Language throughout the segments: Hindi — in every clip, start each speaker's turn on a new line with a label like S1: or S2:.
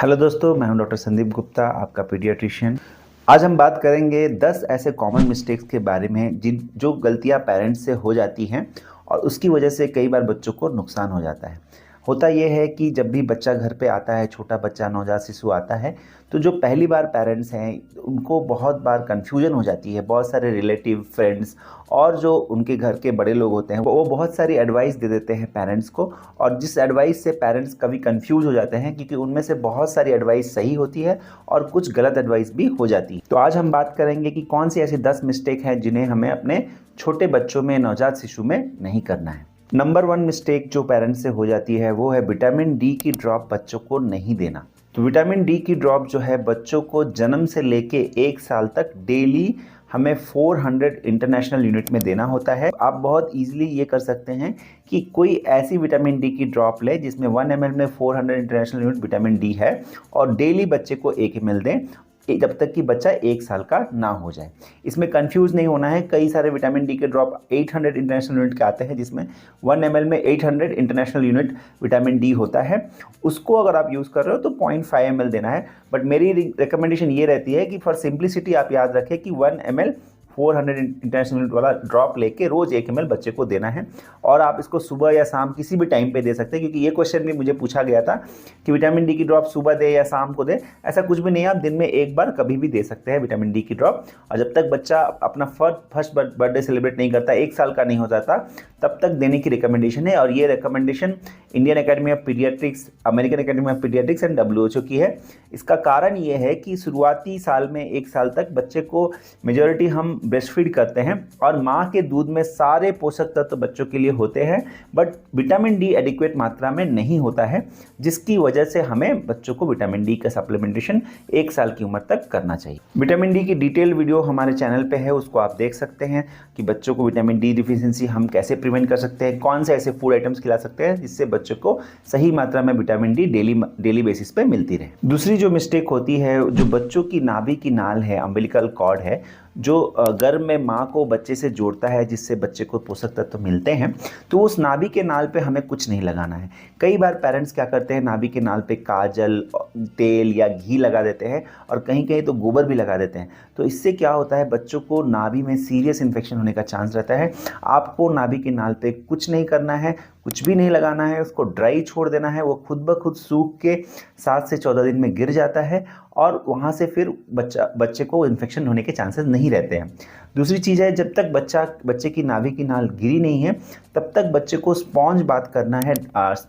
S1: हेलो दोस्तों, मैं हूं डॉक्टर संदीप गुप्ता, आपका पीडियाट्रिशियन। आज हम बात करेंगे 10 ऐसे कॉमन मिस्टेक्स के बारे में जो गलतियां पेरेंट्स से हो जाती हैं और उसकी वजह से कई बार बच्चों को नुकसान हो जाता है। होता यह है कि जब भी बच्चा घर पे आता है, छोटा बच्चा नवजात शिशु आता है, तो जो पहली बार पेरेंट्स हैं उनको बहुत बार कन्फ्यूजन हो जाती है। बहुत सारे रिलेटिव, फ्रेंड्स और जो उनके घर के बड़े लोग होते हैं वो बहुत सारी एडवाइस दे देते हैं पेरेंट्स को, और जिस एडवाइस से पेरेंट्स कभी कंफ्यूज हो जाते हैं क्योंकि उनमें से बहुत सारी एडवाइस सही होती है और कुछ गलत एडवाइस भी हो जाती है। तो आज हम बात करेंगे कि कौन सी ऐसी 10 मिस्टेक हैं जिन्हें हमें अपने छोटे बच्चों में, नवजात शिशु में नहीं करना है। नंबर 1 मिस्टेक जो पेरेंट्स से हो जाती है वो है विटामिन डी की ड्रॉप बच्चों को नहीं देना। तो विटामिन डी की ड्रॉप जो है बच्चों को जन्म से लेके 1 साल तक डेली हमें 400 इंटरनेशनल यूनिट में देना होता है। आप बहुत इजीली ये कर सकते हैं कि कोई ऐसी विटामिन डी की ड्रॉप ले जिसमें 1 ml में 400 इंटरनेशनल यूनिट विटामिन डी है और डेली बच्चे को 1 ml दें जब तक कि बच्चा 1 साल का ना हो जाए। इसमें कंफ्यूज नहीं होना है। कई सारे विटामिन डी के ड्रॉप 800 इंटरनेशनल यूनिट के आते हैं जिसमें 1 ml में 800 इंटरनेशनल यूनिट विटामिन डी होता है। उसको अगर आप यूज़ कर रहे हो तो 0.5 ml देना है। बट मेरी रिकमेंडेशन ये रहती है कि फॉर सिंप्लिसिटी आप याद रखें कि 1 ml 400 इंटरनेशनल यूनिट वाला ड्रॉप लेके रोज़ 1 ml बच्चे को देना है। और आप इसको सुबह या शाम किसी भी टाइम पे दे सकते हैं, क्योंकि ये क्वेश्चन भी मुझे पूछा गया था कि विटामिन डी की ड्रॉप सुबह दे या शाम को दे। ऐसा कुछ भी नहीं है, आप दिन में एक बार कभी भी दे सकते हैं विटामिन डी की ड्रॉप। और जब तक बच्चा अपना फर्स्ट बर्थडे सेलिब्रेट नहीं करता, 1 साल का नहीं हो जाता, तब तक देने की रिकमेंडेशन है। और ये recommendation Indian academy of paediatrics, American academy of paediatrics and WHO की है। इसका कारण ये है कि शुरुआती साल में 1 साल तक बच्चे को मेजॉरिटी हम ब्रेस्ट फीड करते हैं और माँ के दूध में सारे पोषक तत्व बच्चों के लिए होते हैं, बट विटामिन डी एडिक्वेट मात्रा में नहीं होता है, जिसकी वजह से हमें बच्चों को विटामिन डी का सप्लीमेंटेशन 1 साल की उम्र तक करना चाहिए। विटामिन डी की डिटेल वीडियो हमारे चैनल पे है, उसको आप देख सकते हैं कि बच्चों को विटामिन डी डिफिशियंसी हम कैसे प्रिवेंट कर सकते हैं, कौन से ऐसे फूड आइटम्स खिला सकते हैं जिससे बच्चों को सही मात्रा में विटामिन डी डेली बेसिस पे मिलती रहे। दूसरी जो मिस्टेक होती है, जो बच्चों की नाभि की नाल है, अम्बिलिकल कॉर्ड है, जो गर्भ में माँ को बच्चे से जोड़ता है जिससे बच्चे को पोषक तत्व मिलते हैं, तो उस नाभि के नाल पे हमें कुछ नहीं लगाना है। कई बार पेरेंट्स क्या करते हैं, नाभि के नाल पे काजल, तेल या घी लगा देते हैं और कहीं कहीं तो गोबर भी लगा देते हैं। तो इससे क्या होता है, बच्चों को नाभि में सीरियस इन्फेक्शन होने का चांस रहता है। आपको नाभि के नाल पे कुछ नहीं करना है, कुछ भी नहीं लगाना है, उसको ड्राई छोड़ देना है। वो खुद ब खुद सूख के 7 से 14 दिन में गिर जाता है और वहाँ से फिर बच्चे को इन्फेक्शन होने के चांसेस नहीं रहते हैं। दूसरी चीज़ है, जब तक बच्चे की नाभि की नाल गिरी नहीं है तब तक बच्चे को स्पॉन्ज बाथ करना है।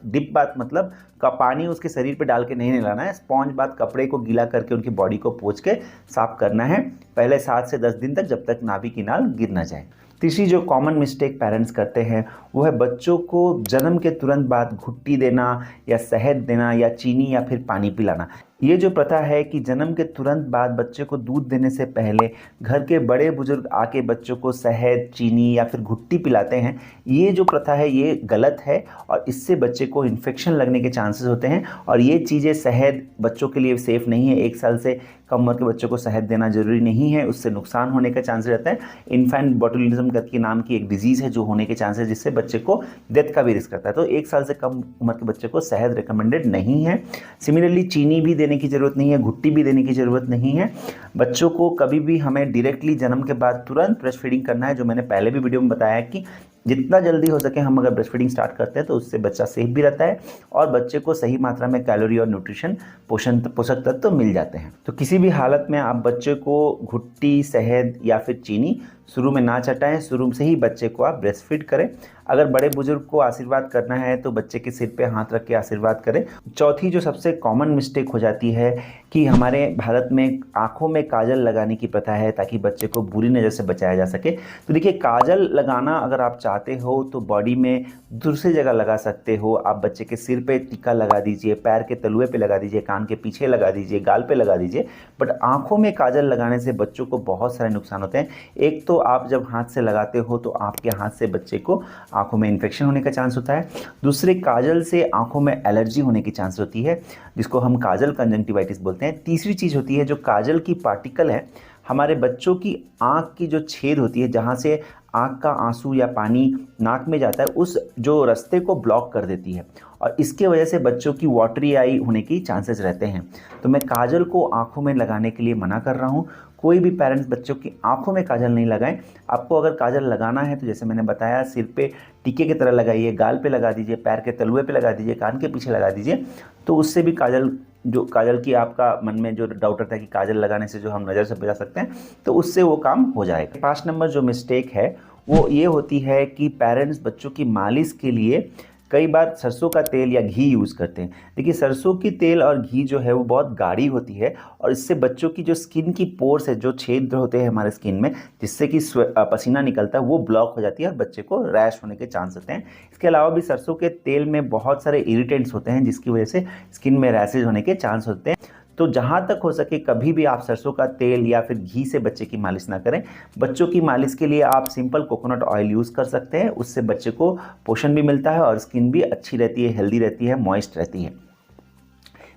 S1: डिप बाथ मतलब का पानी उसके शरीर पे डाल के नहीं नहलाना है। स्पॉन्ज बाथ कपड़े को गीला करके उनकी बॉडी को पोंछ के साफ करना है पहले 7 से 10 दिन तक, जब तक नाभि की नाल गिर ना जाए। तीसरी जो कॉमन मिस्टेक पेरेंट्स करते हैं वो है बच्चों को जन्म के तुरंत बाद घुट्टी देना या शहद देना या चीनी या फिर पानी पिलाना। ये जो प्रथा है कि जन्म के तुरंत बाद बच्चे को दूध देने से पहले घर के बड़े बुजुर्ग आके बच्चों को शहद, चीनी या फिर घुट्टी पिलाते हैं, ये जो प्रथा है ये गलत है और इससे बच्चे को इन्फेक्शन लगने के चांसेस होते हैं। और ये चीज़ें, शहद बच्चों के लिए सेफ़ नहीं है। 1 साल से कम उम्र के बच्चों को शहद देना जरूरी नहीं है, उससे नुकसान होने का चांस रहता है। इन्फेंट बोटुलिज्म के नाम की एक डिजीज़ है जो होने के चांसेस, जिससे बच्चे को डेथ का भी रिस्क रहता है। तो 1 साल से कम उम्र के बच्चे को शहद रिकमेंडेड नहीं है। सिमिलरली चीनी भी देने की ज़रूरत नहीं है, घुट्टी भी देने की ज़रूरत नहीं है। बच्चों को कभी भी हमें डायरेक्टली जन्म के बाद तुरंत ब्रेस्ट फीडिंग करना है, जो मैंने पहले भी वीडियो में बताया है कि जितना जल्दी हो सके हम अगर ब्रेस्ट फीडिंग स्टार्ट करते हैं तो उससे बच्चा सेफ भी रहता है और बच्चे को सही मात्रा में कैलोरी और न्यूट्रिशन, पोषक तत्व तो मिल जाते हैं। तो किसी भी हालत में आप बच्चे को घुट्टी, शहद या फिर चीनी शुरू में ना चटाएं। शुरू से ही बच्चे को आप ब्रेस्ट फीड करें। अगर बड़े बुजुर्ग को आशीर्वाद करना है तो बच्चे के सिर पे हाथ रख के आशीर्वाद करें। चौथी जो सबसे कॉमन मिस्टेक हो जाती है कि हमारे भारत में आँखों में काजल लगाने की प्रथा है ताकि बच्चे को बुरी नज़र से बचाया जा सके। तो देखिए, काजल लगाना अगर आप चाहते हो तो बॉडी में दूसरी जगह लगा सकते हो। आप बच्चे के सिर पे टीका लगा दीजिए, पैर के तलुए पे लगा दीजिए, कान के पीछे लगा दीजिए, गाल पे लगा दीजिए। बट आँखों में काजल लगाने से बच्चों को बहुत सारे नुकसान होते हैं। एक तो आप जब हाथ से लगाते हो तो आपके हाथ से बच्चे को आंखों में इन्फेक्शन होने का चांस होता है। दूसरे, काजल से आंखों में एलर्जी होने की चांस होती है, जिसको हम काजल कंजंक्टिवाइटिस बोलते हैं। तीसरी चीज़ होती है, जो काजल की पार्टिकल है हमारे बच्चों की आँख की जो छेद होती है, जहाँ से आँख का आंसू या पानी नाक में जाता है, उस जो रास्ते को ब्लॉक कर देती है और इसके वजह से बच्चों की वाटरी आई होने की चांसेस रहते हैं। तो मैं काजल को आँखों में लगाने के लिए मना कर रहा हूँ। कोई भी पेरेंट्स बच्चों की आंखों में काजल नहीं लगाएं। आपको अगर काजल लगाना है तो जैसे मैंने बताया, सिर पे टीके की तरह लगाइए, गाल पे लगा दीजिए, पैर के तलुए पे लगा दीजिए, कान के पीछे लगा दीजिए। तो उससे भी काजल की आपका मन में जो डाउट रहता है कि काजल लगाने से जो हम नज़र से बचा सकते हैं, तो उससे वो काम हो जाएगा। 5 नंबर जो मिस्टेक है वो ये होती है कि पेरेंट्स बच्चों की मालिश के लिए कई बार सरसों का तेल या घी यूज़ करते हैं। देखिए, सरसों की तेल और घी जो है वो बहुत गाढ़ी होती है और इससे बच्चों की जो स्किन की पोर्स है, जो छेद होते हैं हमारे स्किन में, जिससे कि पसीना निकलता है, वो ब्लॉक हो जाती है और बच्चे को रैश होने के चांस होते हैं। इसके अलावा भी सरसों के तेल में बहुत सारे इरिटेंट्स होते हैं जिसकी वजह से स्किन में रैशेज होने के चांस होते हैं। तो जहाँ तक हो सके कभी भी आप सरसों का तेल या फिर घी से बच्चे की मालिश ना करें। बच्चों की मालिश के लिए आप सिंपल कोकोनट ऑयल यूज़ कर सकते हैं, उससे बच्चे को पोषण भी मिलता है और स्किन भी अच्छी रहती है, हेल्दी रहती है, मॉइस्ट रहती है।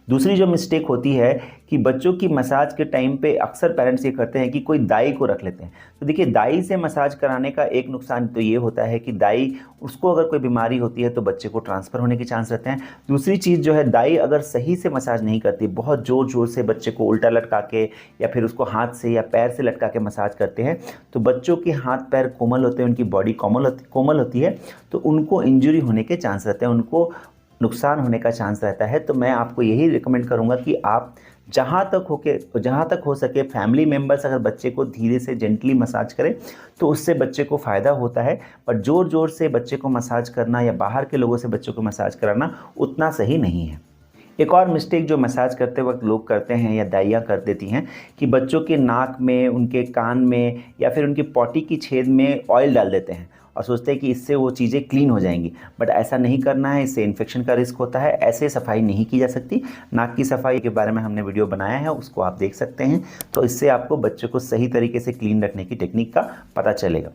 S1: दूसरी जो मिस्टेक होती है कि बच्चों की मसाज के टाइम पे अक्सर पेरेंट्स ये करते हैं कि कोई दाई को रख लेते हैं। तो देखिए, दाई से मसाज कराने का एक नुकसान तो ये होता है कि दाई, उसको अगर कोई बीमारी होती है तो बच्चे को ट्रांसफ़र होने के चांस रहते हैं। दूसरी चीज़ जो है, दाई अगर सही से मसाज नहीं करती, बहुत ज़ोर ज़ोर से बच्चे को उल्टा लटका के या फिर उसको हाथ से या पैर से लटका के मसाज करते हैं, तो बच्चों के हाथ पैर कोमल होते हैं, उनकी बॉडी कोमल होती है, तो उनको इंजरी होने के चांस रहते हैं, उनको नुकसान होने का चांस रहता है। तो मैं आपको यही रिकमेंड करूंगा कि आप जहाँ तक हो सके फैमिली मेम्बर्स अगर बच्चे को धीरे से जेंटली मसाज करें तो उससे बच्चे को फ़ायदा होता है। पर ज़ोर ज़ोर से बच्चे को मसाज करना या बाहर के लोगों से बच्चों को मसाज कराना उतना सही नहीं है। एक और मिस्टेक जो मसाज करते वक्त लोग करते हैं या दाइयाँ कर देती हैं कि बच्चों के नाक में, उनके कान में या फिर उनके पॉटी की छेद में ऑयल डाल देते हैं और सोचते हैं कि इससे वो चीज़ें क्लीन हो जाएंगी। बट ऐसा नहीं करना है, इससे इन्फेक्शन का रिस्क होता है, ऐसे सफाई नहीं की जा सकती। नाक की सफाई के बारे में हमने वीडियो बनाया है, उसको आप देख सकते हैं। तो इससे आपको बच्चों को सही तरीके से क्लीन रखने की टेक्निक का पता चलेगा।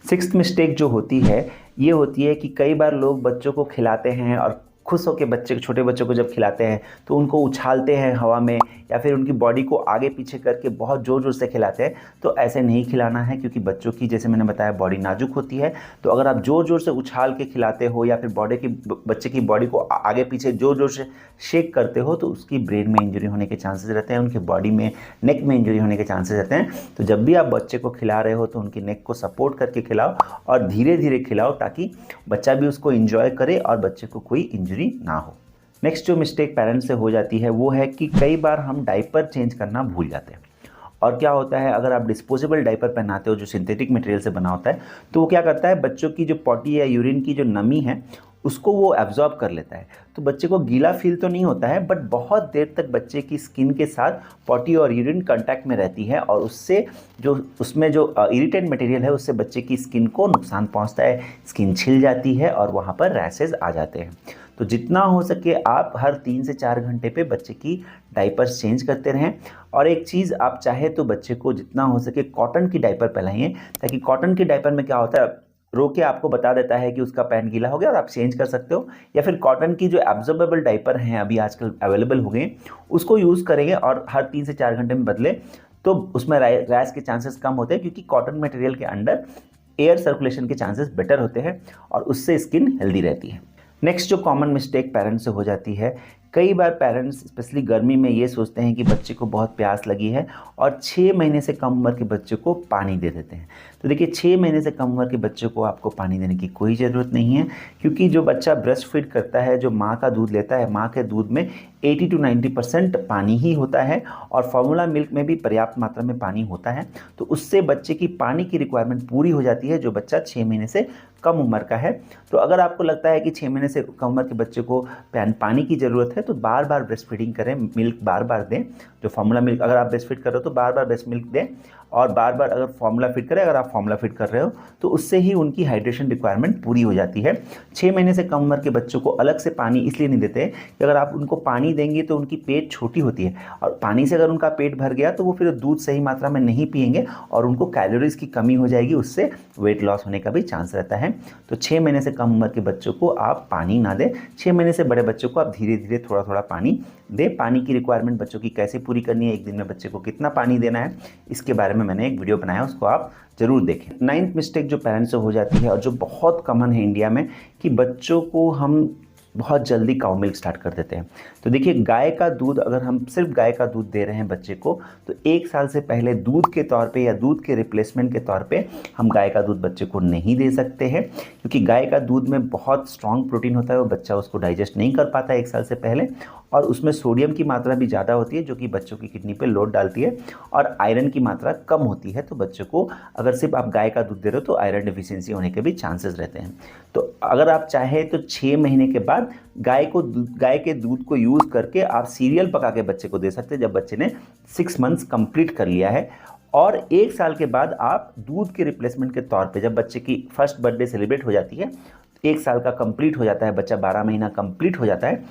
S1: 6th मिस्टेक जो होती है ये होती है कि कई बार लोग बच्चों को खिलाते हैं और खुश होकर छोटे बच्चों को जब खिलाते हैं तो उनको उछालते हैं हवा में या फिर उनकी बॉडी को आगे पीछे करके बहुत ज़ोर ज़ोर से खिलाते हैं। तो ऐसे नहीं खिलाना है, क्योंकि बच्चों की, जैसे मैंने बताया, बॉडी नाजुक होती है। तो अगर आप ज़ोर ज़ोर से उछाल के खिलाते हो या फिर बच्चे की बॉडी को आगे पीछे ज़ोर ज़ोर से शेक करते हो तो उसकी ब्रेन में इंजरी होने के चांसेस रहते हैं, उनकी बॉडी में, नेक में इंजरी होने के चांसेस रहते हैं। तो जब भी आप बच्चे को खिला रहे हो तो उनकी नेक को सपोर्ट करके खिलाओ और धीरे धीरे खिलाओ, ताकि बच्चा भी उसको इंजॉय करे और बच्चे को कोई इंजरी ना हो। नेक्स्ट जो मिस्टेक पेरेंट्स से हो जाती है वो है कि कई बार हम डायपर चेंज करना भूल जाते हैं। और क्या होता है, अगर आप डिस्पोजेबल डायपर पहनाते हो जो सिंथेटिक मटेरियल से बना होता है, तो वो क्या करता है, बच्चों की जो पॉटी या यूरिन की जो नमी है उसको वो एब्जॉर्ब कर लेता है। तो बच्चे को गीला फील तो नहीं होता है, बट बहुत देर तक बच्चे की स्किन के साथ पॉटी और यूरिन कांटेक्ट में रहती है और उससे उसमें जो इरिटेंट मटेरियल है उससे बच्चे की स्किन को नुकसान पहुंचता है, स्किन छिल जाती है और वहाँ पर रैशेज आ जाते हैं। तो जितना हो सके आप हर 3 से 4 घंटे पे बच्चे की डायपर्स चेंज करते रहें। और एक चीज़, आप चाहे तो बच्चे को जितना हो सके कॉटन की डायपर पहनाइए, ताकि कॉटन की डायपर में क्या होता है, रो के आपको बता देता है कि उसका पैंट गीला हो गया और आप चेंज कर सकते हो। या फिर कॉटन की जो एब्जॉर्बेबल डायपर हैं अभी आजकल अवेलेबल हो गए, उसको यूज़ करेंगे और हर 3 से 4 घंटे में बदले, तो उसमें रैश के चांसेस कम होते हैं, क्योंकि कॉटन मटेरियल के अंदर एयर सर्कुलेशन के चांसेस बेटर होते हैं और उससे स्किन हेल्दी रहती है। नेक्स्ट जो कॉमन मिस्टेक पेरेंट्स से हो जाती है, कई बार पेरेंट्स स्पेशली गर्मी में ये सोचते हैं कि बच्चे को बहुत प्यास लगी है और 6 महीने से कम उम्र के बच्चे को पानी दे देते हैं। तो देखिए, 6 महीने से कम उम्र के बच्चे को आपको पानी देने की कोई ज़रूरत नहीं है, क्योंकि जो बच्चा ब्रेस्ट फीड करता है, जो माँ का दूध लेता है, माँ के दूध में 80 to 90% पानी ही होता है और फार्मूला मिल्क में भी पर्याप्त मात्रा में पानी होता है। तो उससे बच्चे की पानी की रिक्वायरमेंट पूरी हो जाती है, जो बच्चा 6 महीने से कम उम्र का है। तो अगर आपको लगता है कि 6 महीने से कम उम्र के बच्चे को पानी की ज़रूरत है, तो बार बार ब्रेस्ट फीडिंग करें, मिल्क बार बार दें। जो फार्मूला मिल्क, अगर आप ब्रेस्ट फीड कर रहे हो तो बार बार ब्रेस्ट मिल्क दें और बार बार अगर फार्मूला फीड करें, अगर आप फार्मूला फीड कर रहे हो तो उससे ही उनकी हाइड्रेशन रिक्वायरमेंट पूरी हो जाती है। 6 महीने से कम उम्र के बच्चों को अलग से पानी इसलिए नहीं देते कि अगर आप उनको पानी देंगे तो उनकी पेट छोटी होती है और पानी से अगर उनका पेट भर गया तो वो फिर दूध सही मात्रा में नहीं पिएंगे और उनको कैलोरीज की कमी हो जाएगी, उससे वेट लॉस होने का भी चांस रहता है। तो 6 महीने से कम उम्र के बच्चों को आप पानी ना दें। 6 महीने से बड़े बच्चों को आप धीरे धीरे थोड़ा थोड़ा पानी दें। पानी की रिक्वायरमेंट बच्चों की कैसे पूरी करनी है, एक दिन में बच्चे को कितना पानी देना है, इसके बारे में मैंने एक वीडियो बनाया, उसको आप जरूर देखें। 9th मिस्टेक जो पेरेंट्स से हो जाती है और जो बहुत कॉमन है इंडिया में, कि बच्चों को हम बहुत जल्दी काउ मिल्क स्टार्ट कर देते हैं। तो देखिए, गाय का दूध, अगर हम सिर्फ गाय का दूध दे रहे हैं बच्चे को, तो 1 साल से पहले दूध के तौर पे या दूध के रिप्लेसमेंट के तौर पे हम गाय का दूध बच्चे को नहीं दे सकते हैं, क्योंकि गाय का दूध में बहुत स्ट्रॉन्ग प्रोटीन होता है, वो बच्चा उसको डाइजेस्ट नहीं कर पाता 1 साल से पहले, और उसमें सोडियम की मात्रा भी ज़्यादा होती है जो कि बच्चों की किडनी पे लोड डालती है, और आयरन की मात्रा कम होती है। तो बच्चों को अगर सिर्फ आप गाय का दूध दे रहे हो तो आयरन डिफिशियंसी होने के भी चांसेस रहते हैं। तो अगर आप चाहें तो 6 महीने के बाद गाय के दूध को यूज़ करके आप सीरियल पका के बच्चे को दे सकते हैं, जब बच्चे ने 6 मंथ्स कंप्लीट कर लिया है। और 1 साल के बाद आप दूध के रिप्लेसमेंट के तौर पे, जब बच्चे की फर्स्ट बर्थडे सेलिब्रेट हो जाती है, 1 साल का कंप्लीट हो जाता है, बच्चा 12 महीना कंप्लीट हो जाता है,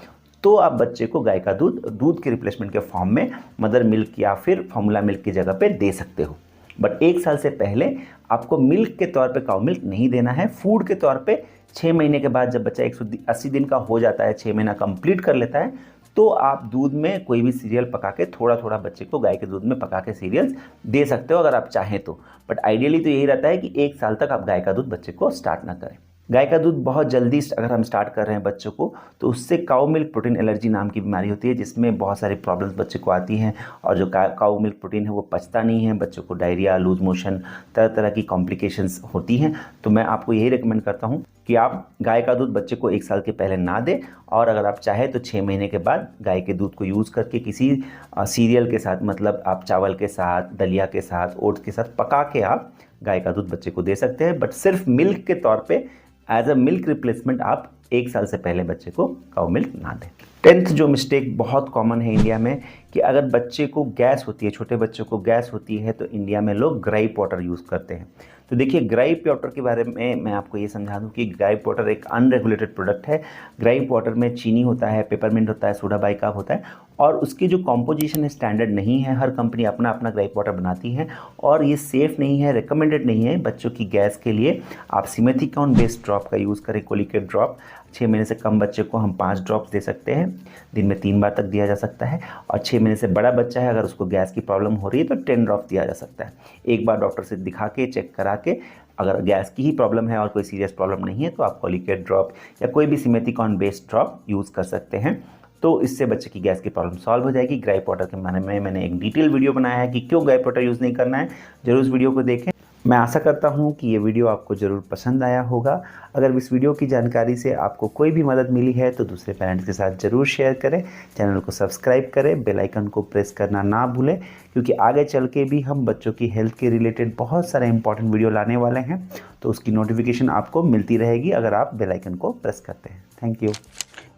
S1: तो आप बच्चे को गाय का दूध के रिप्लेसमेंट के फॉर्म में मदर मिल्क या फिर फॉर्मूला मिल्क की जगह पे दे सकते हो। बट 1 साल से पहले आपको मिल्क के तौर पे काउ मिल्क नहीं देना है। फूड के तौर पे 6 महीने के बाद, जब बच्चा 180 दिन का हो जाता है, 6 महीना कंप्लीट कर लेता है, तो आप दूध में कोई भी सीरियल पका के थोड़ा थोड़ा बच्चे को गाय के दूध में पका के सीरियल्स दे सकते हो अगर आप चाहें तो। बट आइडियली तो यही रहता है कि 1 साल तक आप गाय का दूध बच्चे को स्टार्ट ना करें। गाय का दूध बहुत जल्दी अगर हम स्टार्ट कर रहे हैं बच्चों को, तो उससे काउ मिल्क प्रोटीन एलर्जी नाम की बीमारी होती है, जिसमें बहुत सारी प्रॉब्लम्स बच्चे को आती हैं, और जो काउ मिल्क प्रोटीन है वो पचता नहीं है, बच्चों को डायरिया, लूज मोशन, तरह तरह की कॉम्प्लिकेशंस होती हैं। तो मैं आपको यही रिकमेंड करता हूँ कि आप गाय का दूध बच्चे को 1 साल के पहले ना दें, और अगर आप चाहें तो 6 महीने के बाद गाय के दूध को यूज़ करके किसी सीरियल के साथ, मतलब आप चावल के साथ, दलिया के साथ, ओट्स के साथ पका के आप गाय का दूध बच्चे को दे सकते हैं। बट सिर्फ मिल्क के तौर पे एज अ मिल्क रिप्लेसमेंट आप 1 साल से पहले बच्चे को काउ मिल्क ना दें। 10th जो मिस्टेक बहुत कॉमन है इंडिया में, कि अगर बच्चे को गैस होती है, छोटे बच्चों को गैस होती है, तो इंडिया में लोग ग्राइप वाटर यूज़ करते हैं। तो देखिए, ग्राइप वाटर के बारे में मैं आपको ये समझा दूं कि ग्राइप वाटर एक अनरेगुलेटेड प्रोडक्ट है। ग्राइप वाटर में चीनी होता है, पेपरमिंट होता है, सोडा बाइकार्ब होता है, और उसकी जो कॉम्पोजिशन है स्टैंडर्ड नहीं है। हर कंपनी अपना अपना ग्राइप वाटर बनाती है, और ये सेफ़ नहीं है, रिकमेंडेड नहीं है बच्चों की गैस के लिए। आप सिमेथिकॉन बेस्ड ड्रॉप का यूज़ करें, कोलिकेट ड्रॉप। 6 महीने से कम बच्चे को हम 5 ड्रॉप्स दे सकते हैं, दिन में 3 बार तक दिया जा सकता है। और 6 महीने से बड़ा बच्चा है, अगर उसको गैस की प्रॉब्लम हो रही है, तो 10 ड्रॉप्स दिया जा सकता है। एक बार डॉक्टर से दिखा के, चेक करा के, अगर गैस की ही प्रॉब्लम है और कोई सीरियस प्रॉब्लम नहीं है, तो आप कोलिकेट ड्रॉप या कोई भी सिमेथिकॉन बेस्ड ड्रॉप यूज़ कर सकते हैं। तो इससे बच्चे की गैस की प्रॉब्लम सॉल्व हो जाएगी। ग्राइप वाटर के बारे में मैंने एक डिटेल वीडियो बनाया है कि क्यों ग्राइप वाटर यूज़ नहीं करना है, जरूर उस वीडियो को देखें। मैं आशा करता हूं कि ये वीडियो आपको ज़रूर पसंद आया होगा। अगर इस वीडियो की जानकारी से आपको कोई भी मदद मिली है तो दूसरे पेरेंट्स के साथ ज़रूर शेयर करें, चैनल को सब्सक्राइब करें, बेल आइकन को प्रेस करना ना भूलें, क्योंकि आगे चल के भी हम बच्चों की हेल्थ के रिलेटेड बहुत सारे इंपॉर्टेंट वीडियो लाने वाले हैं, तो उसकी नोटिफिकेशन आपको मिलती रहेगी अगर आप बेल आइकन को प्रेस करते हैं। Thank you.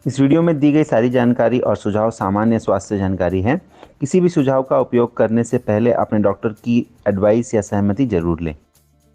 S1: इस वीडियो में दी गई सारी जानकारी और सुझाव सामान्य स्वास्थ्य जानकारी है। किसी भी सुझाव का उपयोग करने से पहले अपने डॉक्टर की एडवाइस या सहमति जरूर लें।